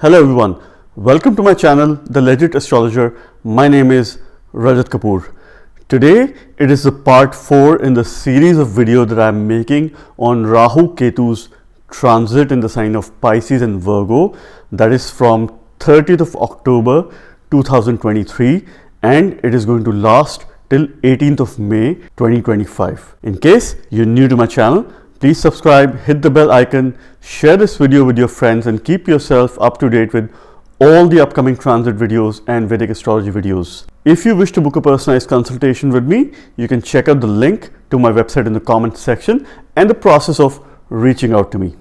Hello everyone, welcome to my channel, The Legit Astrologer. My name is Rajat Kapoor. Today it is the part 4 in the series of video that I am making on Rahu Ketu's transit in the sign of Pisces and Virgo. That is from 30th of October 2023 and it is going to last till 18th of May 2025. In case you're new to my channel, please subscribe, hit the bell icon, share this video with your friends and keep yourself up to date with all the upcoming transit videos and Vedic astrology videos. If you wish to book a personalized consultation with me, you can check out the link to my website in the comments section and the process of reaching out to me.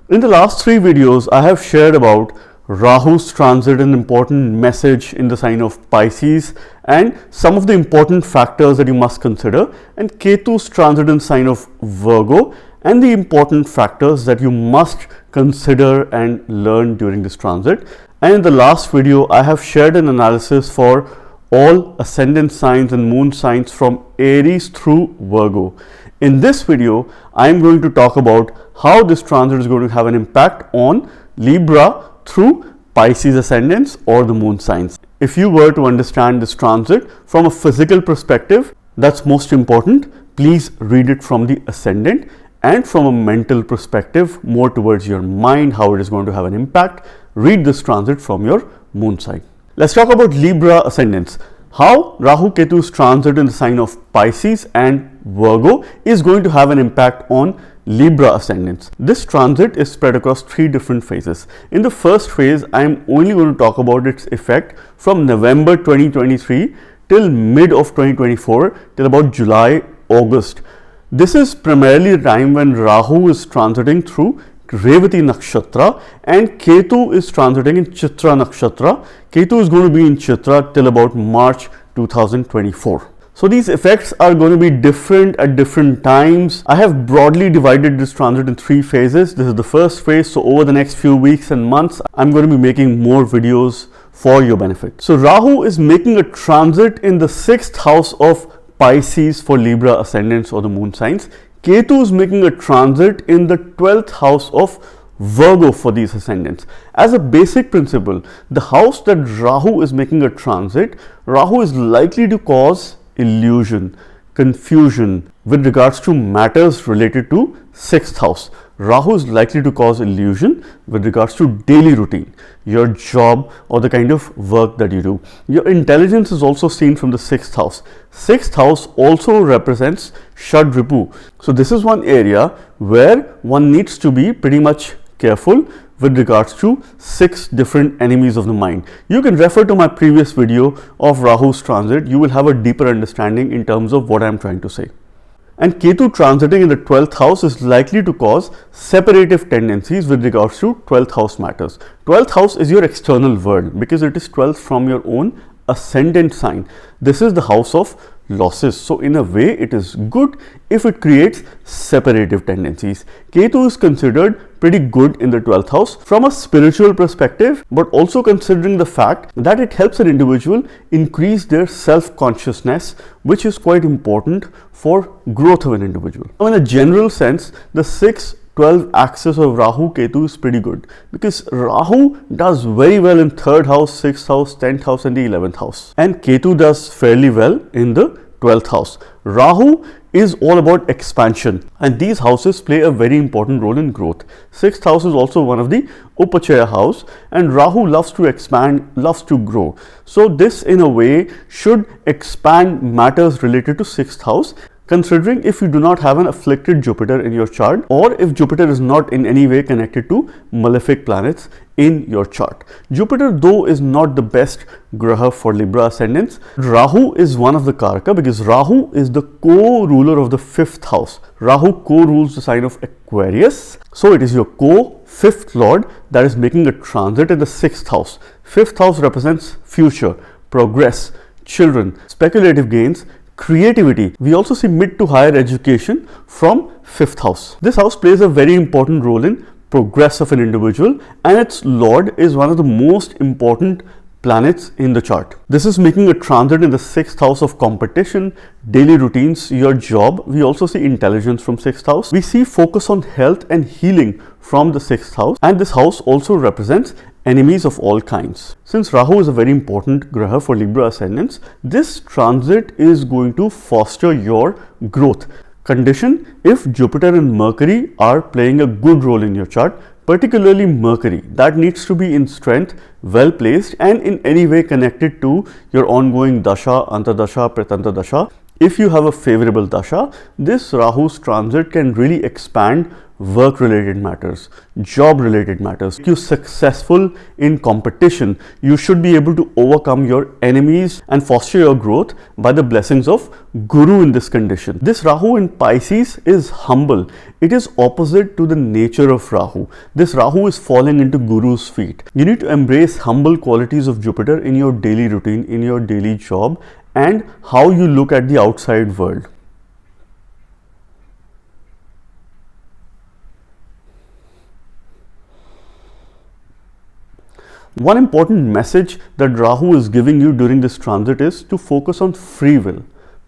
In the last 3 videos, I have shared about Rahu's transit, an important message in the sign of Pisces and some of the important factors that you must consider, and Ketu's transit in sign of Virgo and the important factors that you must consider and learn during this transit. And in the last video, I have shared an analysis for all ascendant signs and moon signs from Aries through Virgo. In this video, I am going to talk about how this transit is going to have an impact on Libra through Pisces ascendants or the moon signs. If you were to understand this transit from a physical perspective, that's most important. Please read it from the ascendant, and from a mental perspective, more towards your mind, how it is going to have an impact, read this transit from your moon sign. Let's talk about Libra ascendants. How Rahu Ketu's transit in the sign of Pisces and Virgo is going to have an impact on Libra ascendants. This transit is spread across 3 different phases. In the first phase, I am only going to talk about its effect from November 2023 till mid of 2024 till about July, August. This is primarily the time when Rahu is transiting through Revati nakshatra and Ketu is transiting in Chitra nakshatra. Ketu is going to be in Chitra till about March 2024. So these effects are going to be different at different times. I have broadly divided this transit in 3 phases. This is the first phase. So over the next few weeks and months, I'm going to be making more videos for your benefit. So Rahu is making a transit in the 6th house of Pisces for Libra ascendants or the moon signs. Ketu is making a transit in the 12th house of Virgo for these ascendants. As a basic principle, the house that Rahu is making a transit, Rahu is likely to cause illusion, confusion with regards to matters related to 6th house. Rahu is likely to cause illusion with regards to daily routine, your job or the kind of work that you do. Your intelligence is also seen from the 6th house. 6th house also represents Shad Ripu. So this is one area where one needs to be pretty much careful with regards to 6 different enemies of the mind. You can refer to my previous video of Rahu's transit. You will have a deeper understanding in terms of what I am trying to say. And Ketu transiting in the 12th house is likely to cause separative tendencies with regards to 12th house matters. 12th house is your external world because it is 12th from your own ascendant sign. This is the house of losses. So in a way, it is good if it creates separative tendencies. Ketu is considered pretty good in the 12th house from a spiritual perspective, but also considering the fact that it helps an individual increase their self-consciousness, which is quite important for growth of an individual. Now, in a general sense, the 6-12 axis of Rahu Ketu is pretty good because Rahu does very well in 3rd house, 6th house, 10th house and the 11th house, and Ketu does fairly well in the 12th house. Rahu is all about expansion and these houses play a very important role in growth. 6th house is also one of the Upachaya house and Rahu loves to expand, loves to grow. So this in a way should expand matters related to 6th house, considering if you do not have an afflicted Jupiter in your chart or if Jupiter is not in any way connected to malefic planets in your chart. Jupiter though is not the best graha for Libra ascendants. Rahu is one of the karaka because Rahu is the co-ruler of the 5th house. Rahu co-rules the sign of Aquarius. So it is your co-5th lord that is making a transit in the 6th house. 5th house represents future, progress, children, speculative gains, creativity. We also see mid to higher education from 5th house. This house plays a very important role in progress of an individual and its lord is one of the most important planets in the chart. This is making a transit in the 6th house of competition, daily routines, your job. We also see intelligence from 6th house. We see focus on health and healing from the 6th house, and this house also represents enemies of all kinds. Since Rahu is a very important graha for Libra ascendants, this transit is going to foster your growth. Condition if Jupiter and Mercury are playing a good role in your chart, particularly Mercury, that needs to be in strength, well placed, and in any way connected to your ongoing dasha, antardasha, pratantardasha. If you have a favorable dasha, this Rahu's transit can really expand work related matters, job related matters. If you're successful in competition, you should be able to overcome your enemies and foster your growth by the blessings of Guru in this condition. This Rahu in Pisces is humble. It is opposite to the nature of Rahu. This Rahu is falling into Guru's feet. You need to embrace humble qualities of Jupiter in your daily routine, in your daily job, and how you look at the outside world. One important message that Rahu is giving you during this transit is to focus on free will.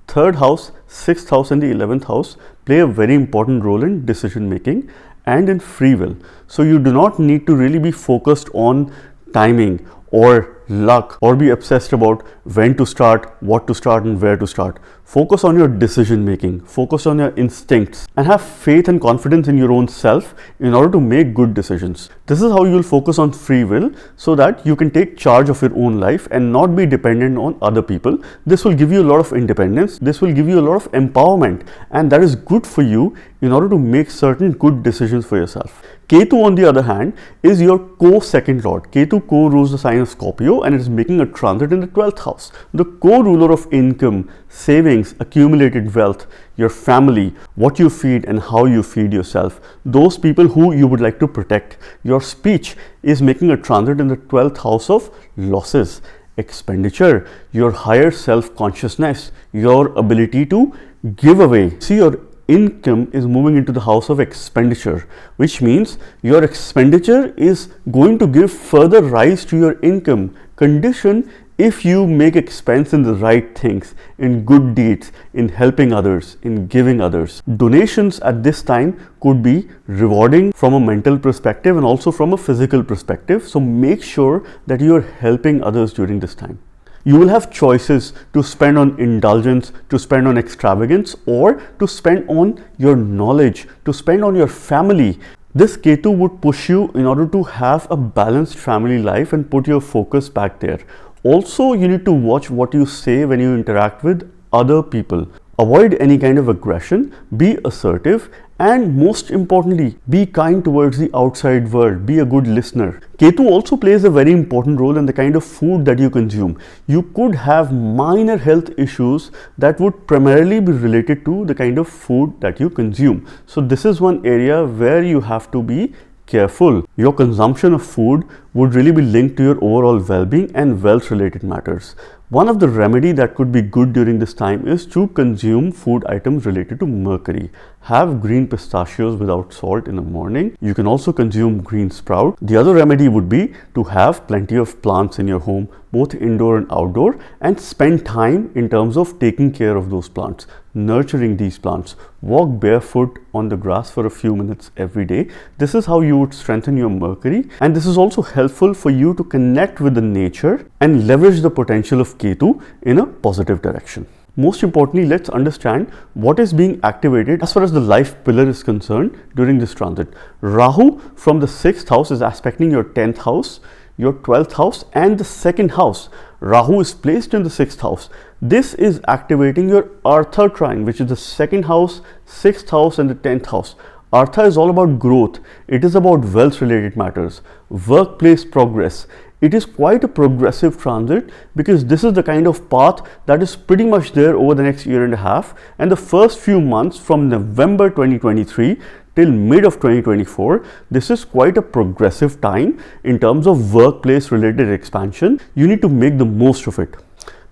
3rd house, 6th house and the 11th house play a very important role in decision making and in free will. So you do not need to really be focused on timing or luck or be obsessed about when to start, what to start and where to start. Focus on your decision making, focus on your instincts, and have faith and confidence in your own self in order to make good decisions. This is how you will focus on free will so that you can take charge of your own life and not be dependent on other people. This will give you a lot of independence, this will give you a lot of empowerment, and that is good for you in order to make certain good decisions for yourself. Ketu, on the other hand, is your co-second lord. Ketu co-rules the sign of Scorpio and it is making a transit in the 12th house. The co-ruler of income, savings, accumulated wealth, your family, what you feed and how you feed yourself, those people who you would like to protect. Your speech is making a transit in the 12th house of losses, expenditure, your higher self-consciousness, your ability to give away. See, your income is moving into the house of expenditure, which means your expenditure is going to give further rise to your income. Condition if you make expense in the right things, in good deeds, in helping others, in giving others. Donations at this time could be rewarding from a mental perspective and also from a physical perspective. So make sure that you are helping others during this time. You will have choices to spend on indulgence, to spend on extravagance, or to spend on your knowledge, to spend on your family. This Ketu would push you in order to have a balanced family life and put your focus back there. Also, you need to watch what you say when you interact with other people. Avoid any kind of aggression, be assertive, and most importantly, be kind towards the outside world, be a good listener. Ketu also plays a very important role in the kind of food that you consume. You could have minor health issues that would primarily be related to the kind of food that you consume. So this is one area where you have to be careful. Your consumption of food would really be linked to your overall well-being and wealth related matters. One of the remedy that could be good during this time is to consume food items related to Mercury. Have green pistachios without salt in the morning. You can also consume green sprout. The other remedy would be to have plenty of plants in your home, both indoor and outdoor, and spend time in terms of taking care of those plants, nurturing these plants. Walk barefoot on the grass for a few minutes every day. This is how you would strengthen your Mercury, and this is also helpful for you to connect with the nature and leverage the potential of Ketu in a positive direction. Most importantly, let's understand what is being activated as far as the life pillar is concerned during this transit. Rahu from the 6th house is aspecting your 10th house, your 12th house and the 2nd house. Rahu is placed in the 6th house. This is activating your Artha trine, which is the 2nd house, 6th house and the 10th house. Artha is all about growth. It is about wealth related matters, workplace progress. It is quite a progressive transit because this is the kind of path that is pretty much there over the next year and a half, and the first few months from November 2023 till mid of 2024, this is quite a progressive time in terms of workplace related expansion. You need to make the most of it.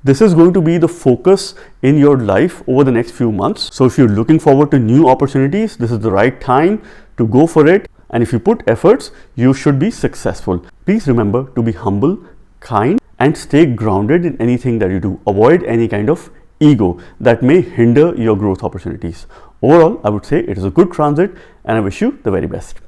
This is going to be the focus in your life over the next few months. So if you're looking forward to new opportunities, this is the right time to go for it. And if you put efforts, you should be successful. Please remember to be humble, kind, and stay grounded in anything that you do. Avoid any kind of ego that may hinder your growth opportunities. Overall, I would say it is a good transit and I wish you the very best.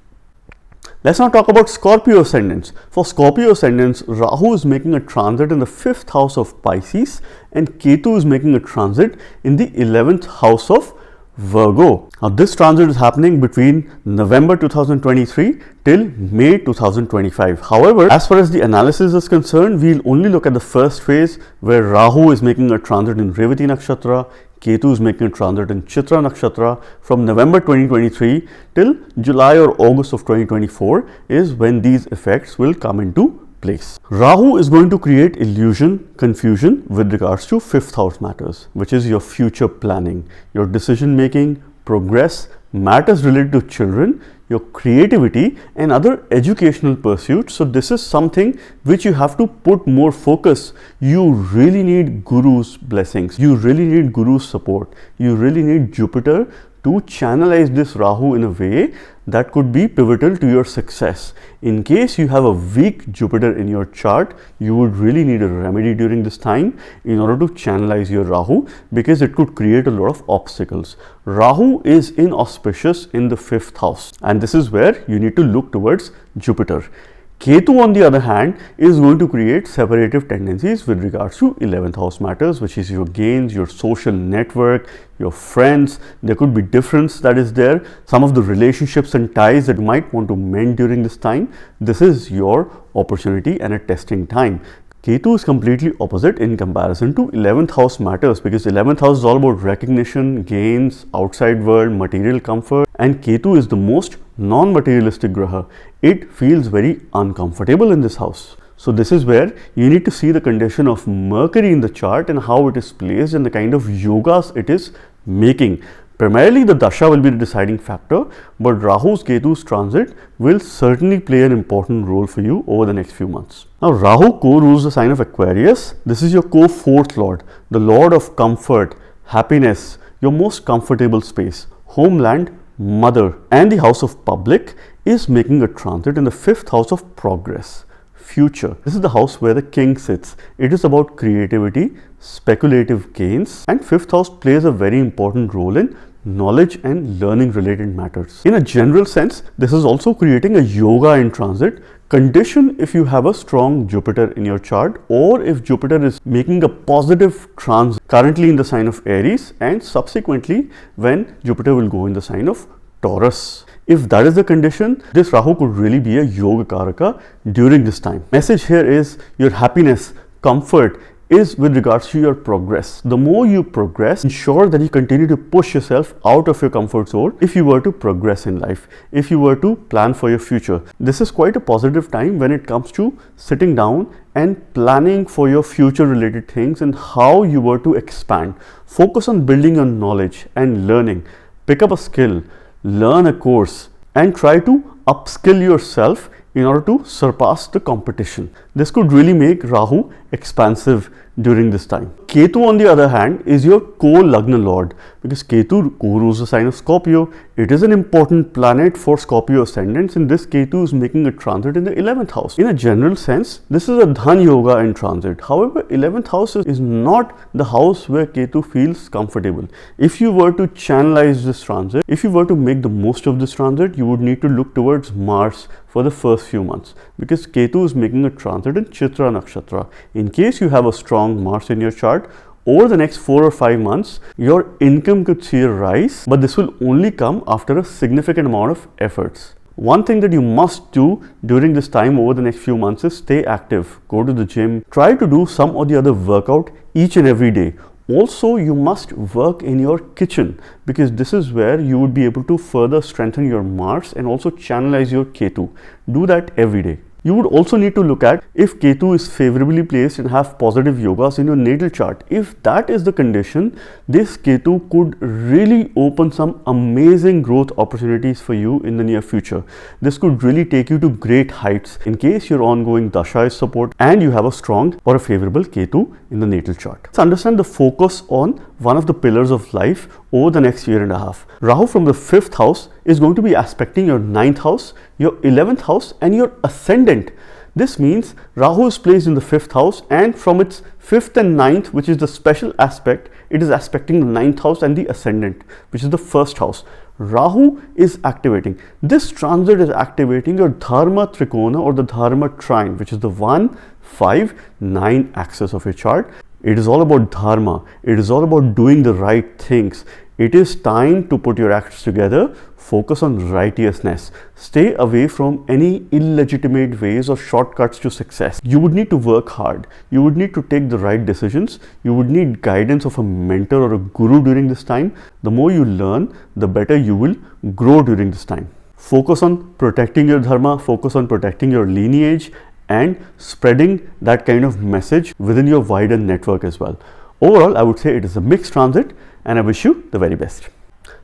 Let's now talk about Scorpio ascendants. For Scorpio ascendants, Rahu is making a transit in the 5th house of Pisces and Ketu is making a transit in the 11th house of Virgo. Now this transit is happening between November 2023 till May 2025. However, as far as the analysis is concerned, we'll only look at the first phase where Rahu is making a transit in Revati nakshatra, Ketu is making a transit in Chitra nakshatra from November 2023 till July or August of 2024 is when these effects will come into place. Rahu is going to create illusion, confusion with regards to 5th house matters, which is your future planning, your decision making, progress, matters related to children, your creativity and other educational pursuits. So this is something which you have to put more focus. You really need Guru's blessings. You really need Guru's support. You really need Jupiter to channelize this Rahu in a way that could be pivotal to your success. In case you have a weak Jupiter in your chart, you would really need a remedy during this time in order to channelize your Rahu, because it could create a lot of obstacles. Rahu is inauspicious in the 5th house and this is where you need to look towards Jupiter. Ketu on the other hand is going to create separative tendencies with regards to 11th house matters, which is your gains, your social network, your friends. There could be difference that is there. Some of the relationships and ties that you might want to mend during this time. This is your opportunity and a testing time. Ketu is completely opposite in comparison to 11th house matters, because 11th house is all about recognition, gains, outside world, material comfort, and Ketu is the most non-materialistic graha. It feels very uncomfortable in this house. So this is where you need to see the condition of Mercury in the chart and how it is placed and the kind of yogas it is making. Primarily the dasha will be the deciding factor, but Rahu's Ketu's transit will certainly play an important role for you over the next few months. Now Rahu co-rules the sign of Aquarius. This is your co-4th lord, the lord of comfort, happiness, your most comfortable space, homeland, mother, and the house of public is making a transit in the 5th house of progress, future. This is the house where the king sits. It is about creativity, speculative gains, and 5th house plays a very important role in knowledge and learning related matters. In a general sense, this is also creating a yoga in transit condition if you have a strong Jupiter in your chart, or if Jupiter is making a positive transit currently in the sign of Aries and subsequently when Jupiter will go in the sign of Taurus. If that is the condition, this Rahu could really be a yoga karaka during this time. Message here is your happiness, comfort is with regards to your progress. The more you progress, ensure that you continue to push yourself out of your comfort zone if you were to progress in life, if you were to plan for your future. This is quite a positive time when it comes to sitting down and planning for your future related things and how you were to expand. Focus on building your knowledge and learning. Pick up a skill, learn a course and try to upskill yourself in order to surpass the competition. This could really make Rahu expansive during this time. Ketu on the other hand is your co-lagna lord, because Ketu co-rules the sign of Scorpio. It is an important planet for Scorpio ascendants, and this Ketu is making a transit in the 11th house. In a general sense, this is a Dhan yoga in transit. However, 11th house is not the house where Ketu feels comfortable. If you were to channelize this transit, if you were to make the most of this transit, you would need to look towards Mars for the first few months, because Ketu is making a transit in Chitra nakshatra. In case you have a strong Mars in your chart, over the next 4 or 5 months, your income could see a rise, but this will only come after a significant amount of efforts. One thing that you must do during this time over the next few months is stay active, go to the gym, try to do some or the other workout each and every day. Also, you must work in your kitchen, because this is where you would be able to further strengthen your Mars and also channelize your Ketu. Do that every day. You would also need to look at if Ketu is favorably placed and have positive yogas in your natal chart. If that is the condition, this Ketu could really open some amazing growth opportunities for you in the near future. This could really take you to great heights in case your ongoing dasha is support and you have a strong or a favorable Ketu in the natal chart. Let's understand the focus on one of the pillars of life over the next year and a half. Rahu from the 5th house is going to be aspecting your 9th house, your 11th house and your ascendant. This means Rahu is placed in the 5th house, and from its 5th and 9th, which is the special aspect, it is aspecting the 9th house and the ascendant, which is the 1st house. Rahu is activating. This transit is activating your Dharma Trikona or the Dharma trine, which is the 1, 5, 9 axis of your chart. It is all about Dharma. It is all about doing the right things. It is time to put your acts together. Focus on righteousness. Stay away from any illegitimate ways or shortcuts to success. You would need to work hard. You would need to take the right decisions. You would need guidance of a mentor or a guru during this time. The more you learn, the better you will grow during this time. Focus on protecting your dharma. Focus on protecting your lineage and spreading that kind of message within your wider network as well. Overall, I would say it is a mixed transit, and I wish you the very best.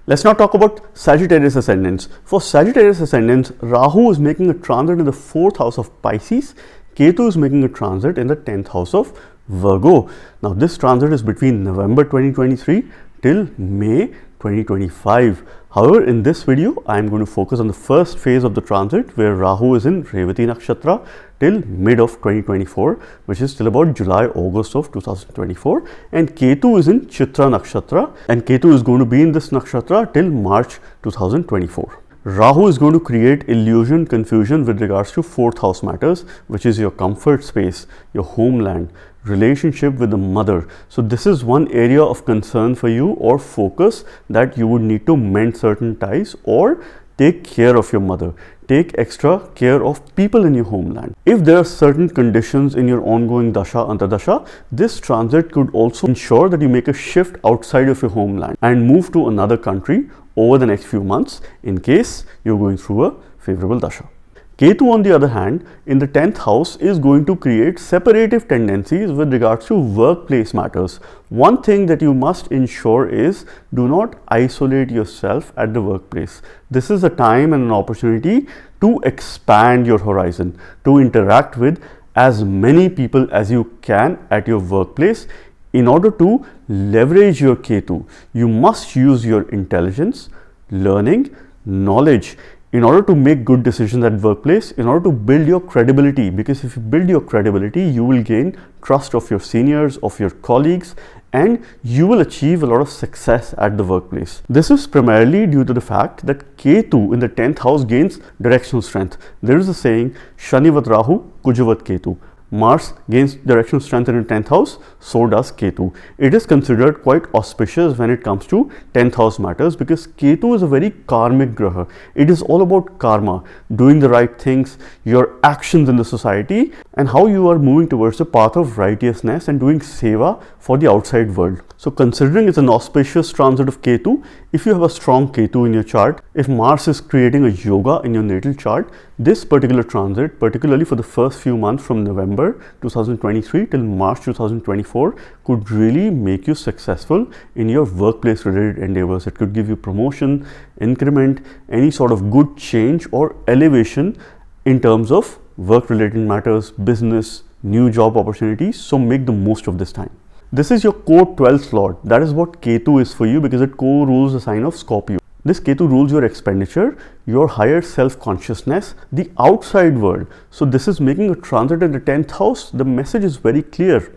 Let's now talk about Sagittarius ascendants. For Sagittarius ascendants, Rahu is making a transit in the 4th house of Pisces. Ketu is making a transit in the 10th house of Virgo. Now, this transit is between November 2023 till May 2025. However, in this video, I am going to focus on the first phase of the transit, where Rahu is in Revati Nakshatra till mid of 2024, which is till about July, August of 2024. And Ketu is in Chitra Nakshatra, and Ketu is going to be in this Nakshatra till March 2024. Rahu is going to create illusion, confusion with regards to 4th house matters, which is your comfort space, your homeland, relationship with the mother. So this is one area of concern for you or focus, that you would need to mend certain ties or take care of your mother. Take extra care of people in your homeland. If there are certain conditions in your ongoing dasha, antardasha, this transit could also ensure that you make a shift outside of your homeland and move to another country over the next few months in case you're going through a favorable dasha. Ketu, on the other hand, in the 10th house is going to create separative tendencies with regards to workplace matters. One thing that you must ensure is do not isolate yourself at the workplace. This is a time and an opportunity to expand your horizon, to interact with as many people as you can at your workplace. In order to leverage your Ketu, you must use your intelligence, learning, knowledge, in order to make good decisions at workplace, in order to build your credibility. Because if you build your credibility, you will gain trust of your seniors, of your colleagues, and you will achieve a lot of success at the workplace. This is primarily due to the fact that Ketu in the 10th house gains directional strength. There is a saying, Shanivat Rahu, Kujavat Ketu. Mars gains directional strength in the 10th house, so does Ketu. It is considered quite auspicious when it comes to 10th house matters, because Ketu is a very karmic graha. It is all about karma, doing the right things, your actions in the society, and how you are moving towards the path of righteousness and doing seva for the outside world. So considering it's an auspicious transit of Ketu, if you have a strong Ketu in your chart, if Mars is creating a yoga in your natal chart, this particular transit, particularly for the first few months from November 2023 till March 2024, could really make you successful in your workplace related endeavors. It could give you promotion, increment, any sort of good change or elevation in terms of work related matters, business, new job opportunities. So make the most of this time. This is your core 12th lord. That is what Ketu is for you, because it co-rules the sign of Scorpio. This Ketu rules your expenditure, your higher self-consciousness, the outside world. So this is making a transit in the 10th house. The message is very clear.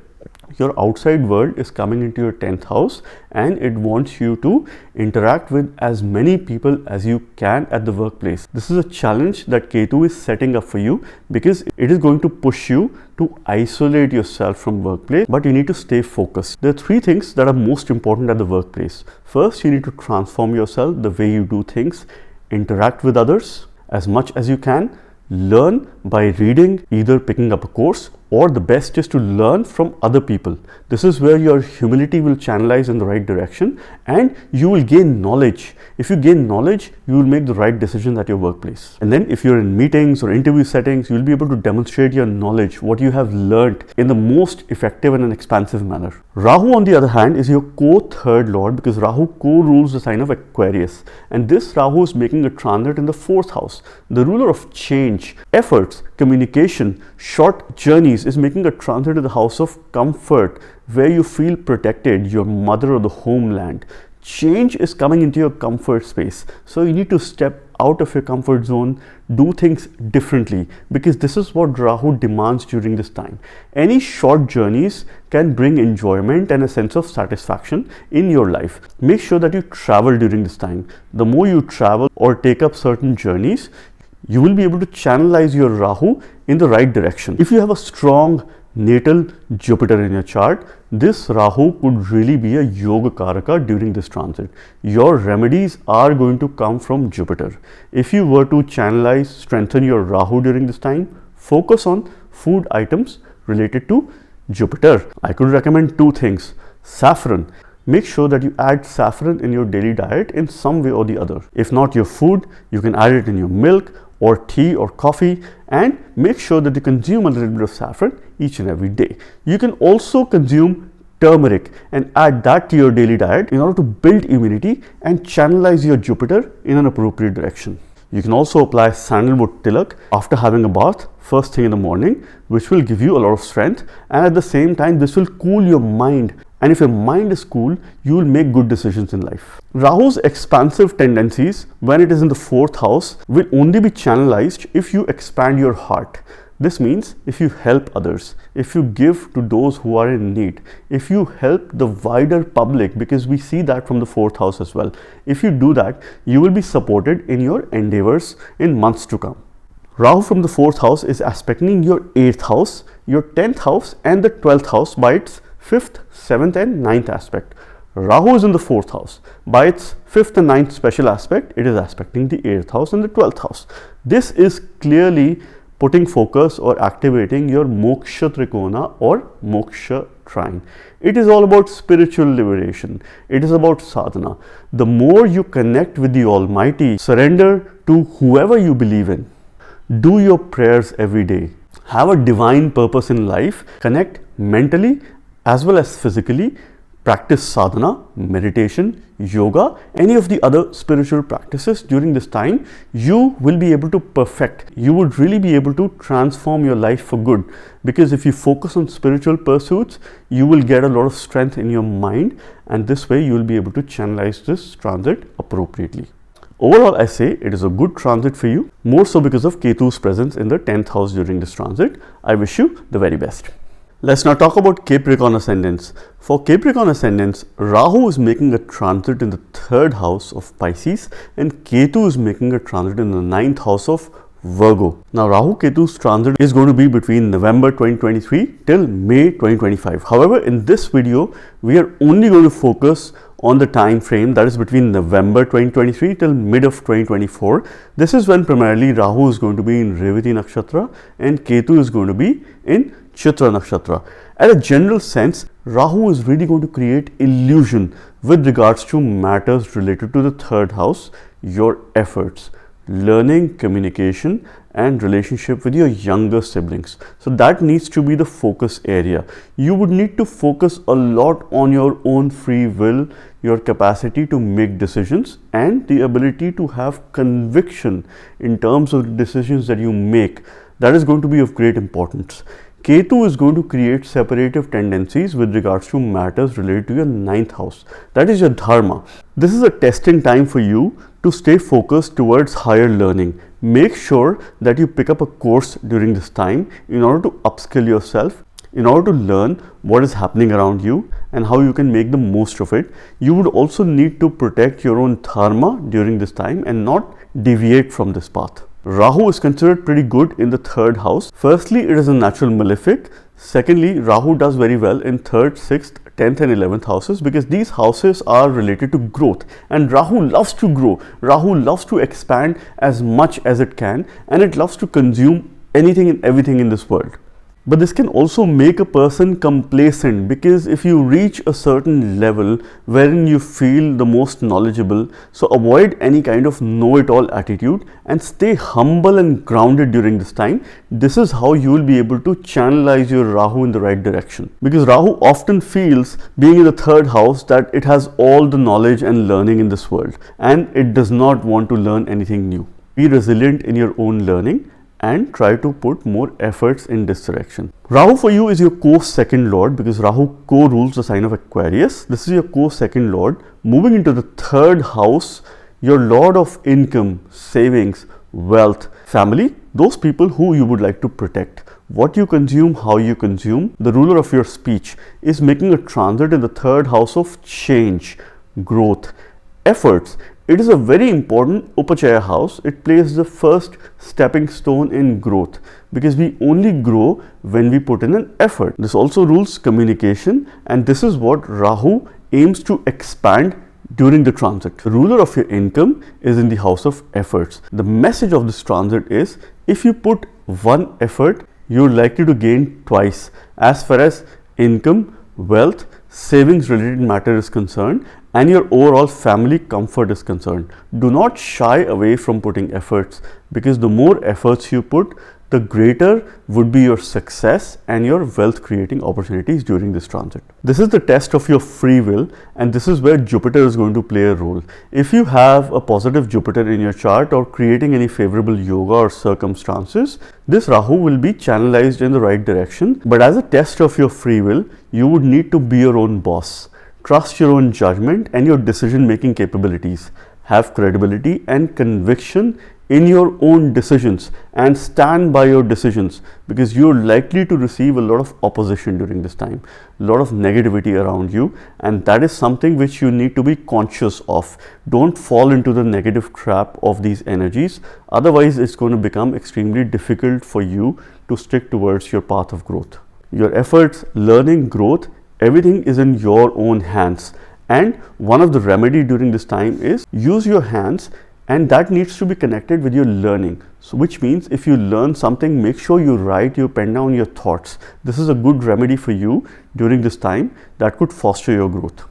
Your outside world is coming into your 10th house, and it wants you to interact with as many people as you can at the workplace. This is a challenge that Ketu is setting up for you, because it is going to push you to isolate yourself from workplace, but you need to stay focused. There are 3 things that are most important at the workplace. First, you need to transform yourself, the way you do things, interact with others as much as you can, learn by reading, either picking up a course, or the best is to learn from other people. This is where your humility will channelize in the right direction, and you will gain knowledge. If you gain knowledge, you will make the right decisions at your workplace. And then if you're in meetings or interview settings, you'll be able to demonstrate your knowledge, what you have learned, in the most effective and an expansive manner. Rahu, on the other hand, is your co-3rd lord, because Rahu co-rules the sign of Aquarius. And this Rahu is making a transit in the 4th house. The ruler of change, efforts, communication, short journeys, is making a transit to the house of comfort, where you feel protected, your mother or the homeland. Change is coming into your comfort space, so you need to step out of your comfort zone, do things differently, because this is what Rahu demands during this time. Any short journeys can bring enjoyment and a sense of satisfaction in your life. Make sure that you travel during this time. The more you travel or take up certain journeys, you will be able to channelize your Rahu in the right direction. If you have a strong natal Jupiter in your chart, this Rahu could really be a yoga karaka during this transit. Your remedies are going to come from Jupiter. If you were to channelize, strengthen your Rahu during this time, focus on food items related to Jupiter. I could recommend two things. Saffron. Make sure that you add saffron in your daily diet in some way or the other. If not your food, you can add it in your milk or tea or coffee, and make sure that you consume a little bit of saffron each and every day. You can also consume turmeric and add that to your daily diet in order to build immunity and channelize your Jupiter in an appropriate direction. You can also apply sandalwood tilak after having a bath first thing in the morning, which will give you a lot of strength, and at the same time this will cool your mind. And if your mind is cool, you will make good decisions in life. Rahu's expansive tendencies, when it is in the 4th house, will only be channelized if you expand your heart. This means if you help others, if you give to those who are in need, if you help the wider public, because we see that from the 4th house as well. If you do that, you will be supported in your endeavors in months to come. Rahu from the 4th house is aspecting your 8th house, your 10th house and the 12th house by its 5th, 7th and 9th aspect. Rahu is in the 4th house. By its 5th and 9th special aspect, it is aspecting the 8th house and the 12th house. This is clearly putting focus or activating your moksha trikona or moksha trine. It is all about spiritual liberation. It is about sadhana. The more you connect with the Almighty, surrender to whoever you believe in, do your prayers every day, have a divine purpose in life, connect mentally as well as physically, practice sadhana, meditation, yoga, any of the other spiritual practices during this time, you will be able to perfect. You would really be able to transform your life for good, because if you focus on spiritual pursuits, you will get a lot of strength in your mind, and this way you will be able to channelize this transit appropriately. Overall, I say it is a good transit for you, more so because of Ketu's presence in the 10th house during this transit. I wish you the very best. Let's now talk about Capricorn Ascendants. For Capricorn Ascendants, Rahu is making a transit in the 3rd house of Pisces and Ketu is making a transit in the 9th house of Virgo. Now, Rahu Ketu's transit is going to be between November 2023 till May 2025. However, in this video, we are only going to focus on the time frame that is between November 2023 till mid of 2024. This is when primarily Rahu is going to be in Revati Nakshatra and Ketu is going to be in Chitra Nakshatra. At a general sense, Rahu is really going to create illusion with regards to matters related to the 3rd house, your efforts, learning, communication and relationship with your younger siblings. So that needs to be the focus area. You would need to focus a lot on your own free will, your capacity to make decisions and the ability to have conviction in terms of the decisions that you make. That is going to be of great importance. Ketu is going to create separative tendencies with regards to matters related to your 9th house. That is your dharma. This is a testing time for you to stay focused towards higher learning. Make sure that you pick up a course during this time in order to upskill yourself, in order to learn what is happening around you and how you can make the most of it. You would also need to protect your own dharma during this time and not deviate from this path. Rahu is considered pretty good in the 3rd house. Firstly, it is a natural malefic. Secondly, Rahu does very well in 3rd, 6th, 10th and 11th houses because these houses are related to growth and Rahu loves to grow. Rahu loves to expand as much as it can and it loves to consume anything and everything in this world. But this can also make a person complacent, because if you reach a certain level wherein you feel the most knowledgeable, so avoid any kind of know-it-all attitude and stay humble and grounded during this time. This is how you will be able to channelize your Rahu in the right direction, because Rahu often feels, being in the 3rd house, that it has all the knowledge and learning in this world and it does not want to learn anything new. Be resilient in your own learning and try to put more efforts in this direction. Rahu for you is your co-second lord, because Rahu co-rules the sign of Aquarius. This is your co-second lord. Moving into the 3rd house, your lord of income, savings, wealth, family, those people who you would like to protect. What you consume, how you consume, the ruler of your speech is making a transit in the third house of change, growth, efforts. It is a very important Upachaya house. It plays the first stepping stone in growth because we only grow when we put in an effort. This also rules communication, and this is what Rahu aims to expand during the transit. The ruler of your income is in the house of efforts. The message of this transit is if you put one effort, you're likely to gain twice as far as income, wealth, savings related matter is concerned, and your overall family comfort is concerned. Do not shy away from putting efforts, because the more efforts you put, the greater would be your success and your wealth creating opportunities during this transit. This is the test of your free will, and this is where Jupiter is going to play a role. If you have a positive Jupiter in your chart or creating any favorable yoga or circumstances, this Rahu will be channelized in the right direction. But as a test of your free will, you would need to be your own boss. Trust your own judgment and your decision making capabilities. Have credibility and conviction in your own decisions and stand by your decisions, because you're likely to receive a lot of opposition during this time, a lot of negativity around you, and that is something which you need to be conscious of. Don't fall into the negative trap of these energies, otherwise it's going to become extremely difficult for you to stick towards your path of growth. Your efforts, learning, growth, everything is in your own hands, and one of the remedy during this time is use your hands, and that needs to be connected with your learning. So which means if you learn something, make sure you write, you pen down your thoughts. This is a good remedy for you during this time that could foster your growth.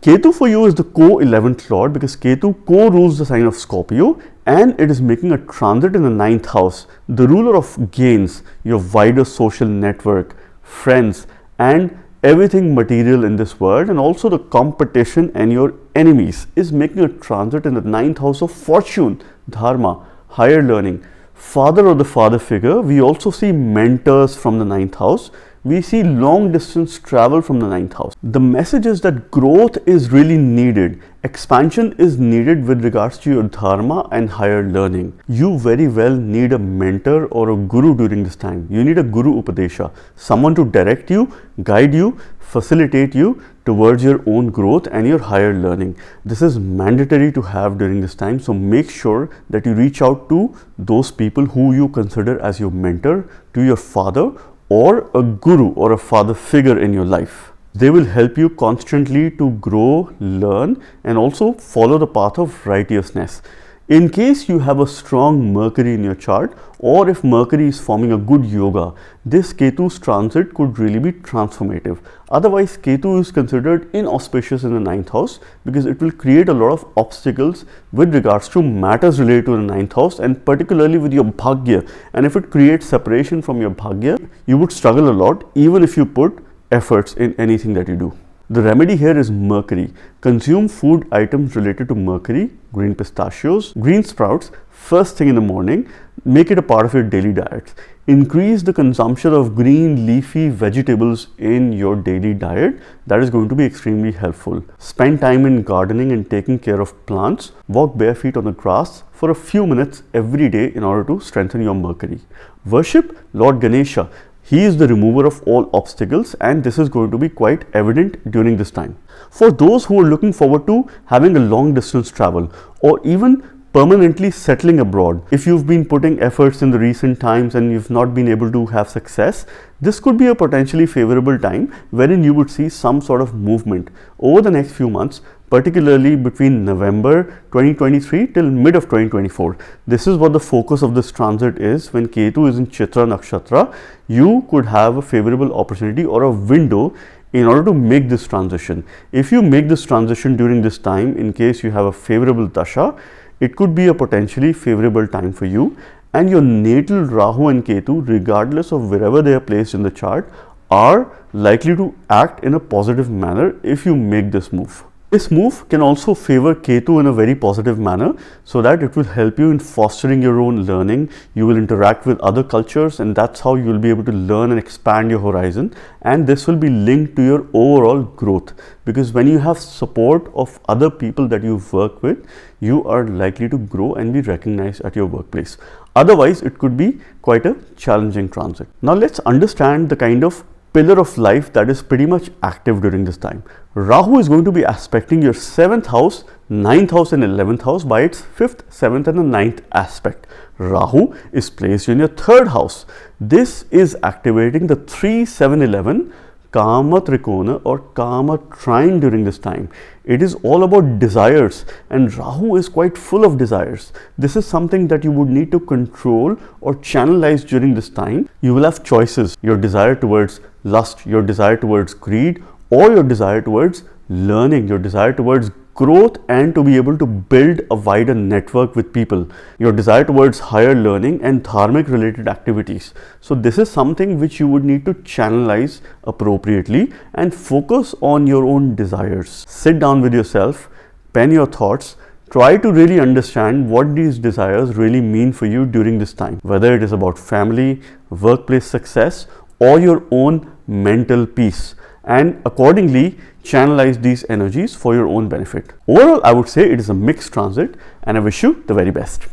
Ketu for you is the co-11th lord, because Ketu co-rules the sign of Scorpio, and it is making a transit in the 9th house. The ruler of gains, your wider social network, friends, and everything material in this world, and also the competition and your enemies, is making a transit in the 9th house of fortune, dharma, higher learning, father or the father figure. We also see mentors from the 9th house. We see long distance travel from the 9th house. The message is that growth is really needed. Expansion is needed with regards to your dharma and higher learning. You very well need a mentor or a guru during this time. You need a guru upadesha, someone to direct you, guide you, facilitate you towards your own growth and your higher learning. This is mandatory to have during this time. So make sure that you reach out to those people who you consider as your mentor, to your father or a guru or a father figure in your life. They will help you constantly to grow, learn, and also follow the path of righteousness. In case you have a strong Mercury in your chart, or if Mercury is forming a good yoga, this Ketu's transit could really be transformative. Otherwise, Ketu is considered inauspicious in the 9th house, because it will create a lot of obstacles with regards to matters related to the 9th house, and particularly with your bhagya. And if it creates separation from your bhagya, you would struggle a lot even if you put efforts in anything that you do. The remedy here is Mercury. Consume food items related to Mercury, green pistachios, green sprouts, first thing in the morning. Make it a part of your daily diet. Increase the consumption of green leafy vegetables in your daily diet. That is going to be extremely helpful. Spend time in gardening and taking care of plants. Walk bare feet on the grass for a few minutes every day in order to strengthen your Mercury. Worship Lord Ganesha. He is the remover of all obstacles, and this is going to be quite evident during this time. For those who are looking forward to having a long distance travel or even permanently settling abroad, if you've been putting efforts in the recent times and you've not been able to have success, this could be a potentially favorable time wherein you would see some sort of movement over the next few months, particularly between November 2023 till mid of 2024. This is what the focus of this transit is. When Ketu is in Chitra Nakshatra, you could have a favorable opportunity or a window in order to make this transition. If you make this transition during this time, in case you have a favorable dasha, it could be a potentially favorable time for you, and your natal Rahu and Ketu, regardless of wherever they are placed in the chart, are likely to act in a positive manner if you make this move. This move can also favor Ketu in a very positive manner, so that it will help you in fostering your own learning. You will interact with other cultures, and that's how you will be able to learn and expand your horizon. And this will be linked to your overall growth, because when you have support of other people that you work with, you are likely to grow and be recognized at your workplace. Otherwise, it could be quite a challenging transit. Now let's understand the kind of pillar of life that is pretty much active during this time. Rahu is going to be aspecting your 7th house, 9th house and 11th house by its 5th, 7th and the 9th aspect. Rahu is placed in your 3rd house. This is activating the 3, 7, 11 Kama Trikona or Kama trine during this time. It is all about desires, and Rahu is quite full of desires. This is something that you would need to control or channelize during this time. You will have choices: your desire towards lust, your desire towards greed, or your desire towards learning, your desire towards growth and to be able to build a wider network with people, your desire towards higher learning and dharmic related activities. So this is something which you would need to channelize appropriately and focus on your own desires. Sit down with yourself, pen your thoughts, try to really understand what these desires really mean for you during this time, whether it is about family, workplace success, or your own mental peace, and accordingly channelize these energies for your own benefit. Overall, I would say it is a mixed transit, and I wish you the very best.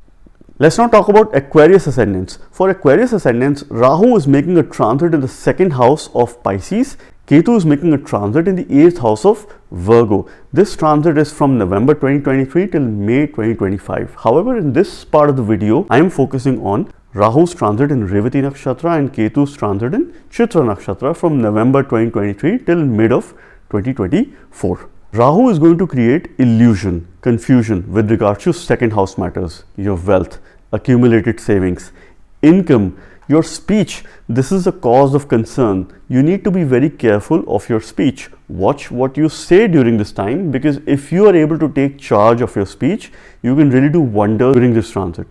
Let's now talk about Aquarius ascendants. For Aquarius ascendants, Rahu is making a transit in the 2nd house of Pisces. Ketu is making a transit in the 8th house of Virgo. This transit is from November 2023 till May 2025. However, in this part of the video, I am focusing on Rahu's transit in Revati nakshatra and Ketu's transit in Chitra nakshatra from November 2023 till mid of 2024. Rahu is going to create illusion, confusion with regards to 2nd house matters, your wealth, accumulated savings, income, your speech. This is a cause of concern. You need to be very careful of your speech. Watch what you say during this time, because if you are able to take charge of your speech, you can really do wonders during this transit.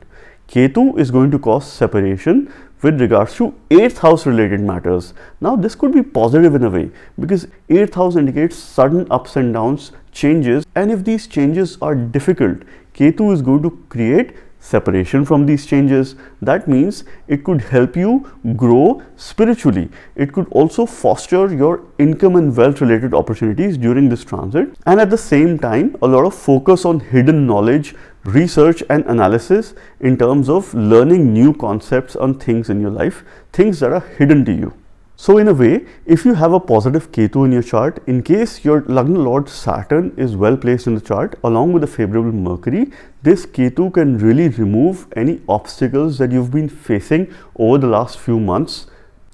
Ketu is going to cause separation with regards to 8th house related matters. Now this could be positive in a way, because 8th house indicates sudden ups and downs, changes, and if these changes are difficult, Ketu is going to create separation from these changes. That means it could help you grow spiritually. It could also foster your income and wealth related opportunities during this transit, and at the same time a lot of focus on hidden knowledge, research and analysis in terms of learning new concepts on things in your life, things that are hidden to you. So in a way, if you have a positive Ketu in your chart, in case your Lagna Lord Saturn is well placed in the chart along with a favorable Mercury, this Ketu can really remove any obstacles that you've been facing over the last few months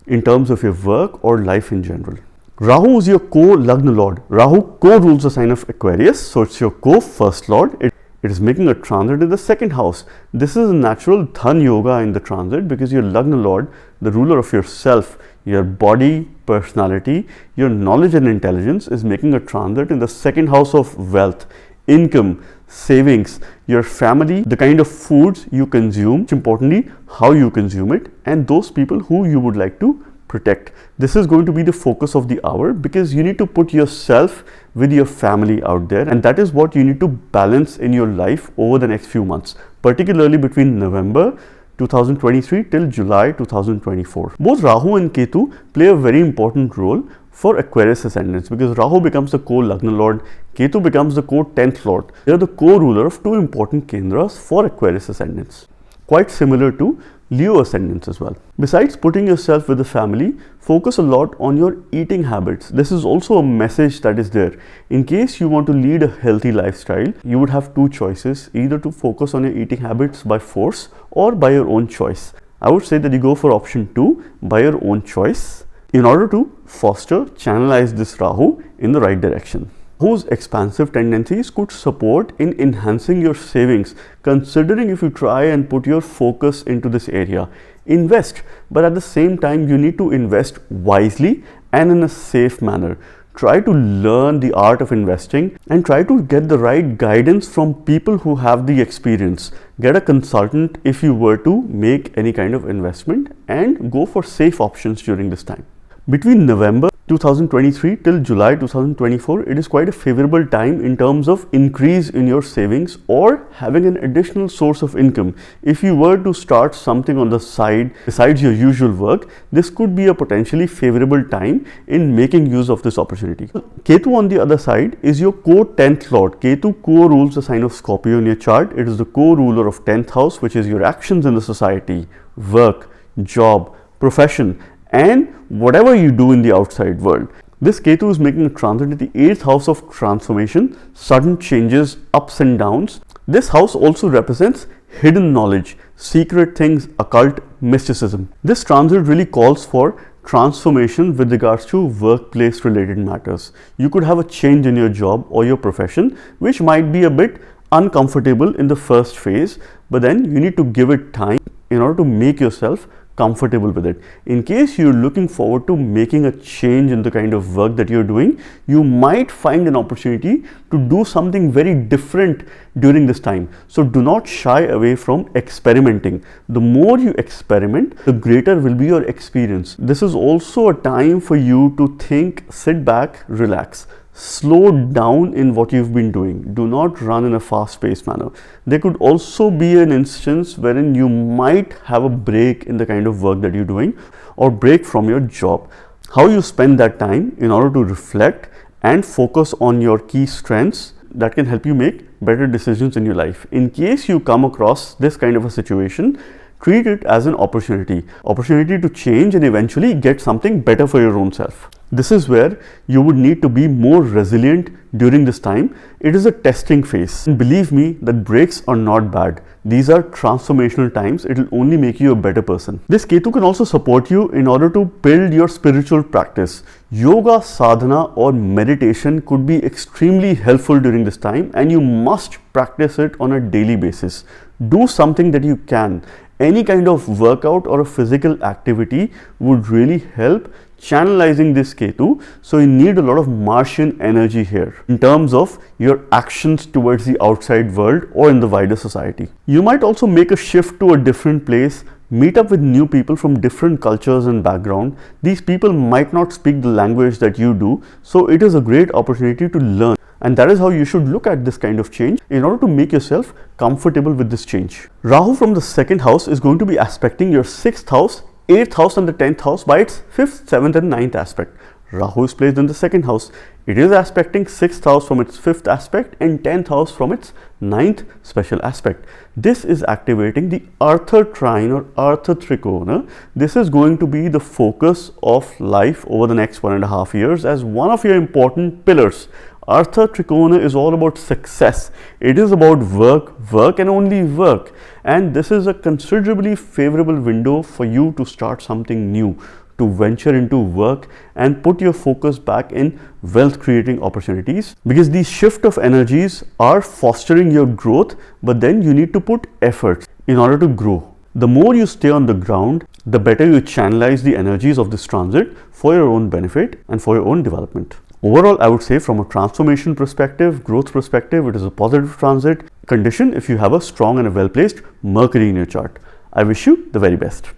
in terms of your work or life in general. Rahu is your co-Lagna Lord. Rahu co-rules the sign of Aquarius, so it's your co-first Lord. It is making a transit in the 2nd house. This is a natural Dhan Yoga in the transit, because your Lagna Lord, the ruler of yourself, your body, personality, your knowledge and intelligence, is making a transit in the 2nd house of wealth, income, savings, your family, the kind of foods you consume, importantly how you consume it, and those people who you would like to protect. This is going to be the focus of the hour, because you need to put yourself with your family out there, and that is what you need to balance in your life over the next few months, particularly between November 2023 till July 2024. Both Rahu and Ketu play a very important role for Aquarius ascendants, because Rahu becomes the co-Lagna Lord, Ketu becomes the co-10th Lord. They are the co-ruler of 2 important Kendras for Aquarius ascendants, quite similar to Leo ascendants as well. Besides putting yourself with the family, focus a lot on your eating habits. This is also a message that is there. In case you want to lead a healthy lifestyle, you would have 2 choices, either to focus on your eating habits by force or by your own choice. I would say that you go for option 2, by your own choice, in order to foster, channelize this Rahu in the right direction. Whose expansive tendencies could support in enhancing your savings, considering if you try and put your focus into this area. Invest, but at the same time you need to invest wisely and in a safe manner. Try to learn the art of investing and try to get the right guidance from people who have the experience. Get a consultant if you were to make any kind of investment, and go for safe options during this time. Between November 2023 till July 2024, it is quite a favorable time in terms of increase in your savings or having an additional source of income. If you were to start something on the side besides your usual work, this could be a potentially favorable time in making use of this opportunity. Ketu on the other side is your co-10th lord. Ketu co-rules the sign of Scorpio in your chart. It is the co-ruler of 10th house, which is your actions in the society, work, job, profession, and whatever you do in the outside world. This Ketu is making a transit in the 8th house of transformation, sudden changes, ups and downs. This house also represents hidden knowledge, secret things, occult, mysticism. This transit really calls for transformation with regards to workplace related matters. You could have a change in your job or your profession, which might be a bit uncomfortable in the first phase, but then you need to give it time in order to make yourself comfortable with it. In case you're looking forward to making a change in the kind of work that you're doing, you might find an opportunity to do something very different during this time. So do not shy away from experimenting. The more you experiment, the greater will be your experience. This is also a time for you to think, sit back, relax. Slow down in what you've been doing. Do not run in a fast-paced manner. There could also be an instance wherein you might have a break in the kind of work that you're doing or break from your job. How you spend that time in order to reflect and focus on your key strengths that can help you make better decisions in your life. In case you come across this kind of a situation, treat it as an opportunity to change and eventually get something better for your own self. This is where you would need to be more resilient during this time. It is a testing phase. And believe me that breaks are not bad. These are transformational times. It will only make you a better person. This Ketu can also support you in order to build your spiritual practice. Yoga, sadhana or meditation could be extremely helpful during this time, and you must practice it on a daily basis. Do something that you can. Any kind of workout or a physical activity would really help channelizing this Ketu. So you need a lot of Martian energy here in terms of your actions towards the outside world or in the wider society. You might also make a shift to a different place, meet up with new people from different cultures and background. These people might not speak the language that you do, so it is a great opportunity to learn. And that is how you should look at this kind of change in order to make yourself comfortable with this change. Rahu from the 2nd house is going to be aspecting your 6th house, 8th house and the 10th house by its 5th, 7th and 9th aspect. Rahu is placed in the 2nd house. It is aspecting 6th house from its 5th aspect and 10th house from its 9th special aspect. This is activating the Arthur trine or Arthur trikona. This is going to be the focus of life over the next 1.5 years as one of your important pillars. Arthur trikona is all about success. It is about work and only work. And this is a considerably favorable window for you to start something new, to venture into work and put your focus back in wealth creating opportunities, because these shift of energies are fostering your growth, but then you need to put efforts in order to grow. The more you stay on the ground, the better you channelize the energies of this transit for your own benefit and for your own development. Overall, I would say from a transformation perspective, growth perspective, it is a positive transit condition if you have a strong and a well-placed Mercury in your chart. I wish you the very best.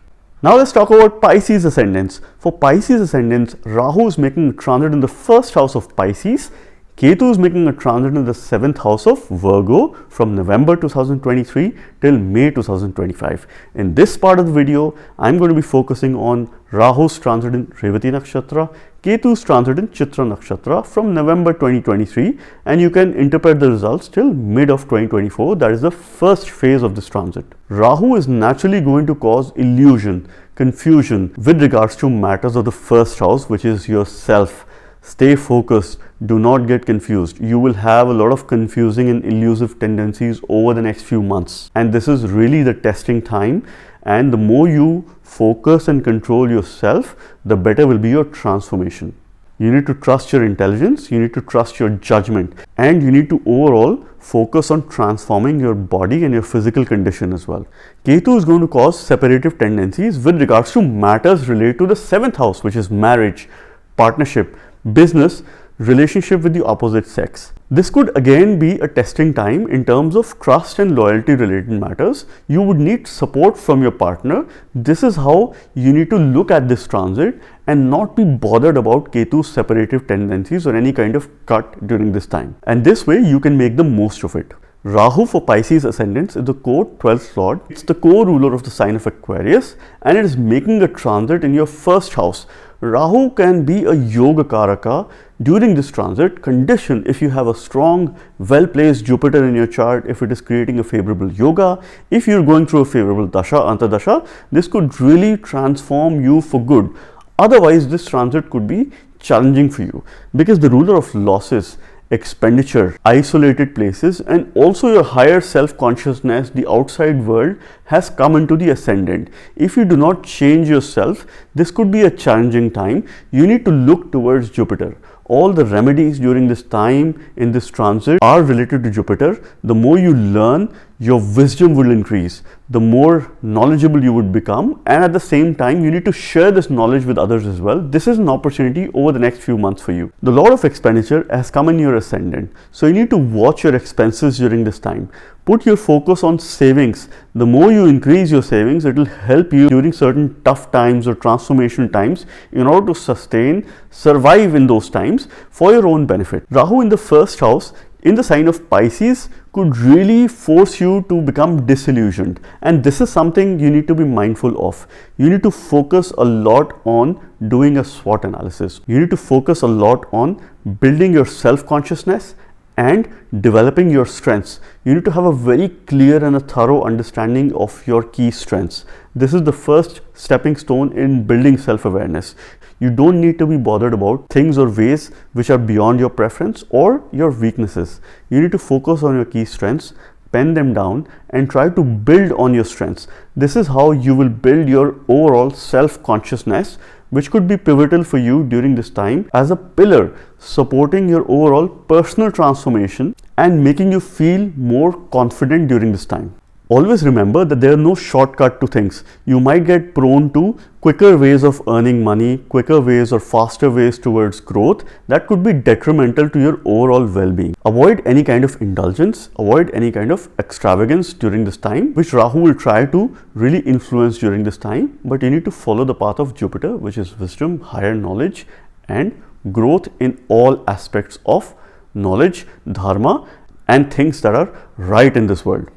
Now let's talk about Pisces ascendants. For Pisces ascendants, Rahu is making a transit in the 1st house of Pisces. Ketu is making a transit in the 7th house of Virgo from November 2023 till May 2025. In this part of the video, I'm going to be focusing on Rahu's transit in Revati nakshatra, Ketu's transit in Chitra nakshatra from November 2023, and you can interpret the results till mid of 2024. That is the first phase of this transit. Rahu is naturally going to cause illusion, confusion with regards to matters of the 1st house, which is yourself. Stay focused. Do not get confused. You will have a lot of confusing and elusive tendencies over the next few months. And this is really the testing time. And the more you focus and control yourself, the better will be your transformation. You need to trust your intelligence. You need to trust your judgment. And you need to overall focus on transforming your body and your physical condition as well. Ketu is going to cause separative tendencies with regards to matters related to the 7th house, which is marriage, partnership, business. relationship with the opposite sex. This could again be a testing time in terms of trust and loyalty related matters. You would need support from your partner. This is how you need to look at this transit and not be bothered about Ketu's separative tendencies or any kind of cut during this time. And this way you can make the most of it. Rahu for Pisces ascendants is the core 12th lord. It's the co-ruler of the sign of Aquarius and it is making a transit in your first house. Rahu can be a yoga karaka during this transit condition if you have a strong, well-placed Jupiter in your chart, if it is creating a favorable yoga, if you're going through a favorable dasha, antardasha, this could really transform you for good. Otherwise, this transit could be challenging for you because the ruler of losses, expenditure, isolated places, and also your higher self-consciousness, the outside world, has come into the ascendant. If you do not change yourself, this could be a challenging time. You need to look towards Jupiter. All the remedies during this time in this transit are related to Jupiter. The more you learn, your wisdom will increase, the more knowledgeable you would become, and at the same time you need to share this knowledge with others as well. This is an opportunity over the next few months for you. The Lord of Expenditure has come in your ascendant, so you need to watch your expenses during this time. Put your focus on savings. The more you increase your savings, it will help you during certain tough times or transformation times in order to survive in those times for your own benefit. Rahu in the first house in the sign of Pisces could really force you to become disillusioned, and this is something you need to be mindful of. You need to focus a lot on doing a SWOT analysis. You need to focus a lot on building your self-consciousness and developing your strengths. You need to have a very clear and a thorough understanding of your key strengths. This is the first stepping stone in building self-awareness. You don't need to be bothered about things or ways which are beyond your preference or your weaknesses. You need to focus on your key strengths, pen them down, and try to build on your strengths. This is how you will build your overall self-consciousness, which could be pivotal for you during this time as a pillar supporting your overall personal transformation and making you feel more confident during this time. Always remember that there are no shortcut to things. You might get prone to quicker ways of earning money, quicker ways or faster ways towards growth that could be detrimental to your overall well-being. Avoid any kind of indulgence, avoid any kind of extravagance during this time, which Rahu will try to really influence during this time. But you need to follow the path of Jupiter, which is wisdom, higher knowledge, and growth in all aspects of knowledge, dharma, and things that are right in this world.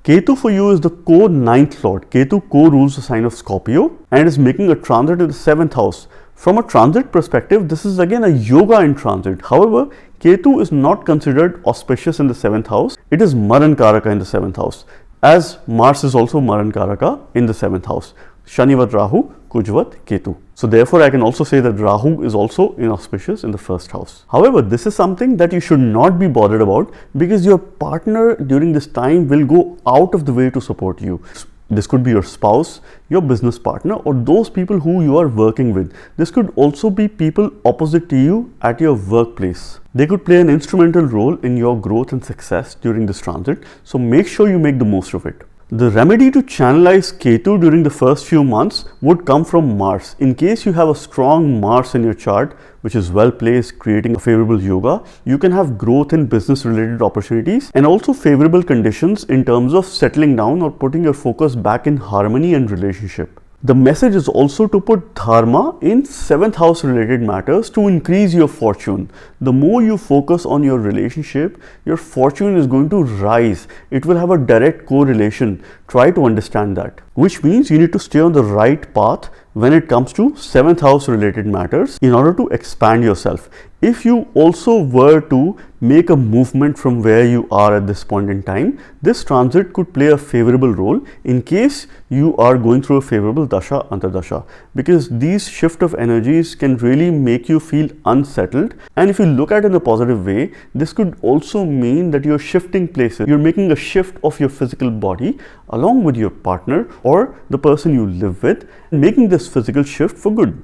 Ketu for you is the co-9th lord. Ketu co-rules the sign of Scorpio and is making a transit in the 7th house. From a transit perspective, this is again a yoga in transit. However, Ketu is not considered auspicious in the 7th house. It is Maran Karaka in the 7th house, as Mars is also Maran Karaka in the 7th house. Shanivat Rahu, Kujvat Ketu. So therefore, I can also say that Rahu is also inauspicious in the 1st house. However, this is something that you should not be bothered about because your partner during this time will go out of the way to support you. This could be your spouse, your business partner, or those people who you are working with. This could also be people opposite to you at your workplace. They could play an instrumental role in your growth and success during this transit. So make sure you make the most of it. The remedy to channelize Ketu during the first few months would come from Mars. In case you have a strong Mars in your chart, which is well placed, creating a favorable yoga, you can have growth in business related opportunities and also favorable conditions in terms of settling down or putting your focus back in harmony and relationship. The message is also to put dharma in 7th house related matters to increase your fortune. The more you focus on your relationship, your fortune is going to rise. It will have a direct correlation. Try to understand that. Which means you need to stay on the right path when it comes to 7th house related matters in order to expand yourself. If you also were to make a movement from where you are at this point in time, this transit could play a favorable role in case you are going through a favorable dasha, antardasha, because these shift of energies can really make you feel unsettled. And if you look at it in a positive way, this could also mean that you're shifting places. You're making a shift of your physical body along with your partner or the person you live with, making this physical shift for good.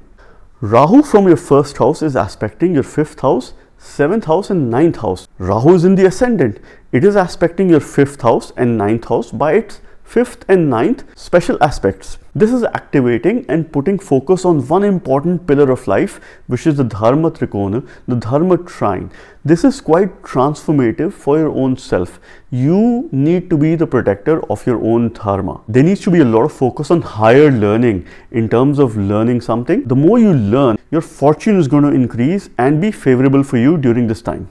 Rahu from your 1st house is aspecting your 5th house, 7th house and 9th house. Rahu is in the ascendant. It is aspecting your 5th house and 9th house by its 5th and 9th, special aspects. This is activating and putting focus on one important pillar of life, which is the Dharma Trikona, the Dharma trine. This is quite transformative for your own self. You need to be the protector of your own Dharma. There needs to be a lot of focus on higher learning in terms of learning something. The more you learn, your fortune is going to increase and be favorable for you during this time.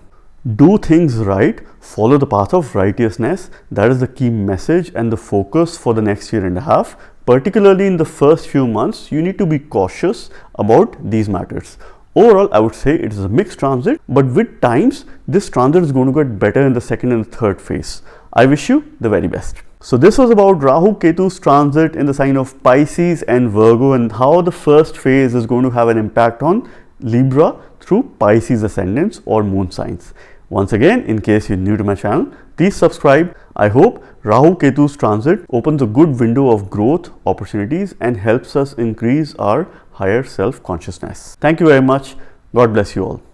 Do things right, follow the path of righteousness. That is the key message and the focus for the next year and a half. Particularly in the first few months, you need to be cautious about these matters. Overall, I would say it is a mixed transit, but with times, this transit is going to get better in the second and third phase. I wish you the very best. So this was about Rahu Ketu's transit in the sign of Pisces and Virgo, and how the first phase is going to have an impact on Libra through Pisces ascendants or moon signs. Once again, in case you're new to my channel, please subscribe. I hope Rahu Ketu's transit opens a good window of growth opportunities and helps us increase our higher self-consciousness. Thank you very much. God bless you all.